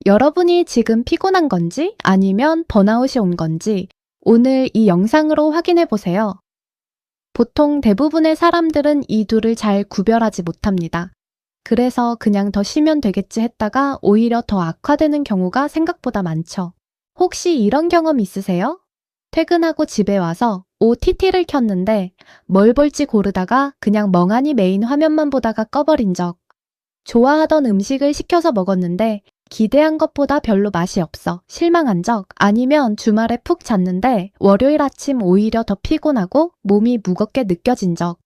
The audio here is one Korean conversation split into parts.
여러분이 지금 피곤한 건지 아니면 번아웃이 온 건지 오늘 이 영상으로 확인해 보세요. 보통 대부분의 사람들은 이 둘을 잘 구별하지 못합니다. 그래서 그냥 더 쉬면 되겠지 했다가 오히려 더 악화되는 경우가 생각보다 많죠. 혹시 이런 경험 있으세요? 퇴근하고 집에 와서 OTT를 켰는데 뭘 볼지 고르다가 그냥 멍하니 메인 화면만 보다가 꺼버린 적. 좋아하던 음식을 시켜서 먹었는데 기대한 것보다 별로 맛이 없어 실망한 적, 아니면 주말에 푹 잤는데 월요일 아침 오히려 더 피곤하고 몸이 무겁게 느껴진 적.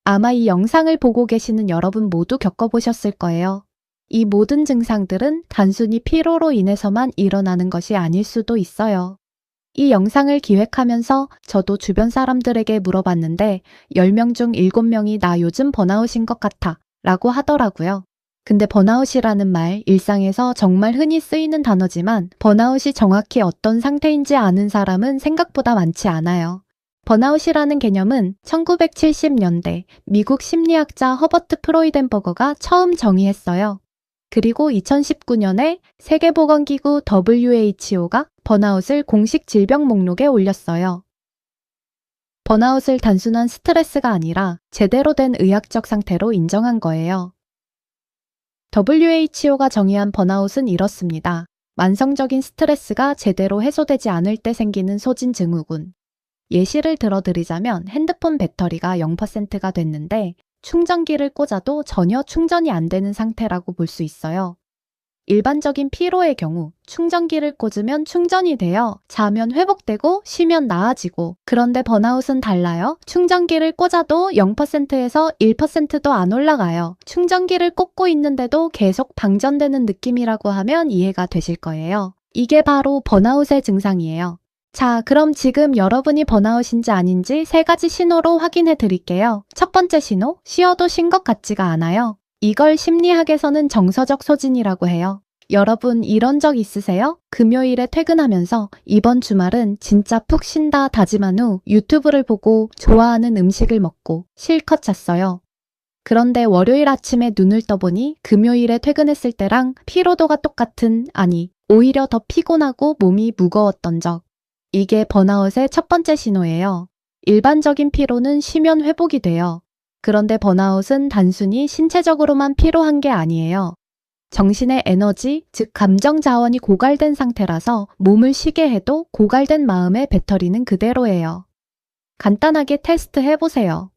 아마 이 영상을 보고 계시는 여러분 모두 겪어보셨을 거예요. 이 모든 증상들은 단순히 피로로 인해서만 일어나는 것이 아닐 수도 있어요. 이 영상을 기획하면서 저도 주변 사람들에게 물어봤는데 10명 중 7명이 나 요즘 번아웃인 것 같아 라고 하더라고요. 근데 번아웃이라는 말, 일상에서 정말 흔히 쓰이는 단어지만 번아웃이 정확히 어떤 상태인지 아는 사람은 생각보다 많지 않아요. 번아웃이라는 개념은 1970년대 미국 심리학자 허버트 프로이덴버거가 처음 정의했어요. 그리고 2019년에 세계보건기구 WHO가 번아웃을 공식 질병 목록에 올렸어요. 번아웃을 단순한 스트레스가 아니라 제대로 된 의학적 상태로 인정한 거예요. WHO가 정의한 번아웃은 이렇습니다. 만성적인 스트레스가 제대로 해소되지 않을 때 생기는 소진 증후군. 예시를 들어드리자면 핸드폰 배터리가 0%가 됐는데 충전기를 꽂아도 전혀 충전이 안 되는 상태라고 볼 수 있어요. 일반적인 피로의 경우 충전기를 꽂으면 충전이 되어 자면 회복되고 쉬면 나아지고, 그런데 번아웃은 달라요. 충전기를 꽂아도 0%에서 1%도 안 올라가요. 충전기를 꽂고 있는데도 계속 방전되는 느낌이라고 하면 이해가 되실 거예요. 이게 바로 번아웃의 증상이에요. 자, 그럼 지금 여러분이 번아웃인지 아닌지 3가지 신호로 확인해 드릴게요. 첫 번째 신호, 쉬어도 쉰 것 같지가 않아요. 이걸 심리학에서는 정서적 소진이라고 해요. 여러분 이런 적 있으세요? 금요일에 퇴근하면서 이번 주말은 진짜 푹 쉰다 다짐한 후 유튜브를 보고 좋아하는 음식을 먹고 실컷 잤어요. 그런데 월요일 아침에 눈을 떠보니 금요일에 퇴근했을 때랑 피로도가 똑같은, 아니 오히려 더 피곤하고 몸이 무거웠던 적. 이게 번아웃의 첫 번째 신호예요. 일반적인 피로는 쉬면 회복이 돼요. 그런데 번아웃은 단순히 신체적으로만 피로한 게 아니에요. 정신의 에너지, 즉 감정 자원이 고갈된 상태라서 몸을 쉬게 해도 고갈된 마음의 배터리는 그대로예요. 간단하게 테스트 해보세요.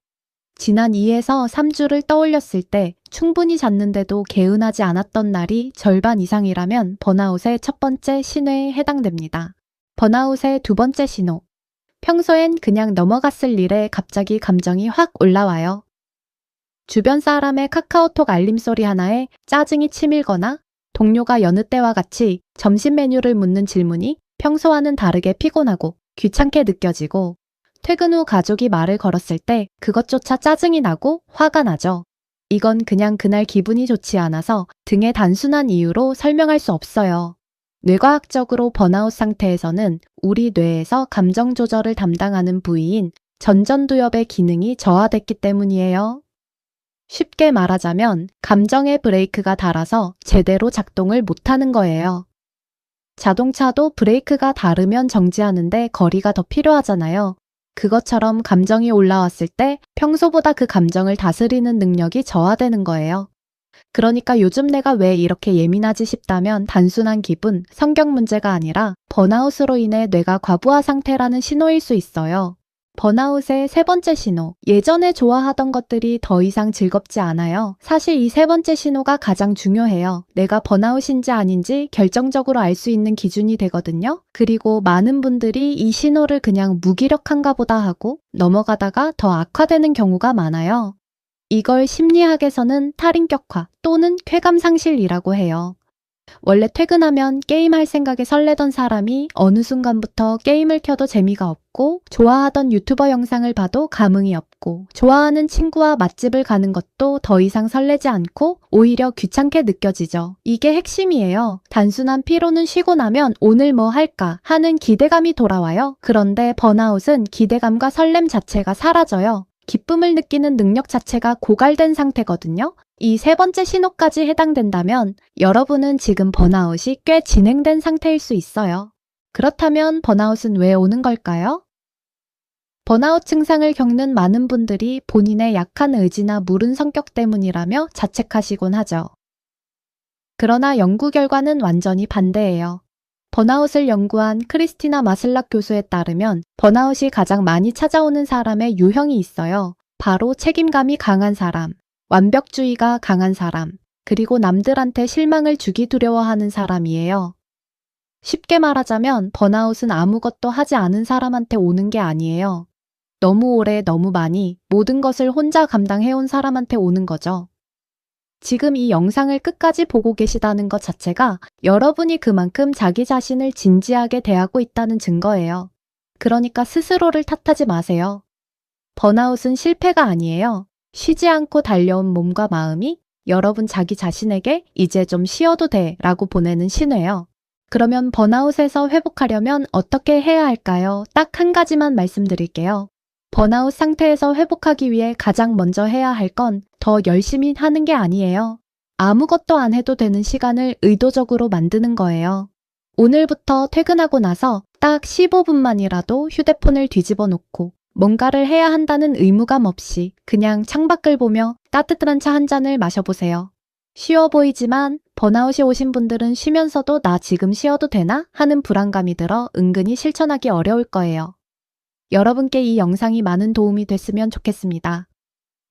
지난 2에서 3주를 떠올렸을 때 충분히 잤는데도 개운하지 않았던 날이 절반 이상이라면 번아웃의 첫 번째 신호에 해당됩니다. 번아웃의 두 번째 신호. 평소엔 그냥 넘어갔을 일에 갑자기 감정이 확 올라와요. 주변 사람의 카카오톡 알림소리 하나에 짜증이 치밀거나 동료가 여느 때와 같이 점심 메뉴를 묻는 질문이 평소와는 다르게 피곤하고 귀찮게 느껴지고, 퇴근 후 가족이 말을 걸었을 때 그것조차 짜증이 나고 화가 나죠. 이건 그냥 그날 기분이 좋지 않아서 등의 단순한 이유로 설명할 수 없어요. 뇌과학적으로 번아웃 상태에서는 우리 뇌에서 감정 조절을 담당하는 부위인 전전두엽의 기능이 저하됐기 때문이에요. 쉽게 말하자면 감정의 브레이크가 닳아서 제대로 작동을 못하는 거예요. 자동차도 브레이크가 닳으면 정지하는데 거리가 더 필요하잖아요. 그것처럼 감정이 올라왔을 때 평소보다 그 감정을 다스리는 능력이 저하되는 거예요. 그러니까 요즘 내가 왜 이렇게 예민하지 싶다면 단순한 기분, 성격 문제가 아니라 번아웃으로 인해 뇌가 과부하 상태라는 신호일 수 있어요. 번아웃의 세 번째 신호. 예전에 좋아하던 것들이 더 이상 즐겁지 않아요. 사실 이 세 번째 신호가 가장 중요해요. 내가 번아웃인지 아닌지 결정적으로 알 수 있는 기준이 되거든요. 그리고 많은 분들이 이 신호를 그냥 무기력한가 보다 하고 넘어가다가 더 악화되는 경우가 많아요. 이걸 심리학에서는 탈인격화 또는 쾌감상실이라고 해요. 원래 퇴근하면 게임할 생각에 설레던 사람이 어느 순간부터 게임을 켜도 재미가 없고, 좋아하던 유튜버 영상을 봐도 감흥이 없고, 좋아하는 친구와 맛집을 가는 것도 더 이상 설레지 않고 오히려 귀찮게 느껴지죠. 이게 핵심이에요. 단순한 피로는 쉬고 나면 오늘 뭐 할까 하는 기대감이 돌아와요. 그런데 번아웃은 기대감과 설렘 자체가 사라져요. 기쁨을 느끼는 능력 자체가 고갈된 상태거든요. 이 세 번째 신호까지 해당된다면 여러분은 지금 번아웃이 꽤 진행된 상태일 수 있어요. 그렇다면 번아웃은 왜 오는 걸까요? 번아웃 증상을 겪는 많은 분들이 본인의 약한 의지나 무른 성격 때문이라며 자책하시곤 하죠. 그러나 연구 결과는 완전히 반대예요. 번아웃을 연구한 크리스티나 마슬락 교수에 따르면 번아웃이 가장 많이 찾아오는 사람의 유형이 있어요. 바로 책임감이 강한 사람, 완벽주의가 강한 사람, 그리고 남들한테 실망을 주기 두려워하는 사람이에요. 쉽게 말하자면 번아웃은 아무것도 하지 않은 사람한테 오는 게 아니에요. 너무 오래 너무 많이 모든 것을 혼자 감당해온 사람한테 오는 거죠. 지금 이 영상을 끝까지 보고 계시다는 것 자체가 여러분이 그만큼 자기 자신을 진지하게 대하고 있다는 증거예요. 그러니까 스스로를 탓하지 마세요. 번아웃은 실패가 아니에요. 쉬지 않고 달려온 몸과 마음이 여러분 자기 자신에게 이제 좀 쉬어도 돼 라고 보내는 신호예요. 그러면 번아웃에서 회복하려면 어떻게 해야 할까요? 딱 한 가지만 말씀드릴게요. 번아웃 상태에서 회복하기 위해 가장 먼저 해야 할 건 더 열심히 하는 게 아니에요. 아무것도 안 해도 되는 시간을 의도적으로 만드는 거예요. 오늘부터 퇴근하고 나서 딱 15분만이라도 휴대폰을 뒤집어 놓고 뭔가를 해야 한다는 의무감 없이 그냥 창밖을 보며 따뜻한 차 한 잔을 마셔보세요. 쉬워 보이지만 번아웃이 오신 분들은 쉬면서도 나 지금 쉬어도 되나? 하는 불안감이 들어 은근히 실천하기 어려울 거예요. 여러분께 이 영상이 많은 도움이 됐으면 좋겠습니다.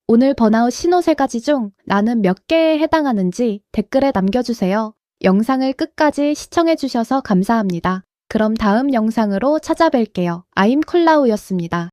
오늘 번아웃 신호 3가지 중 나는 몇 개에 해당하는지 댓글에 남겨주세요. 영상을 끝까지 시청해주셔서 감사합니다. 그럼 다음 영상으로 찾아뵐게요. I'm 콜라우였습니다.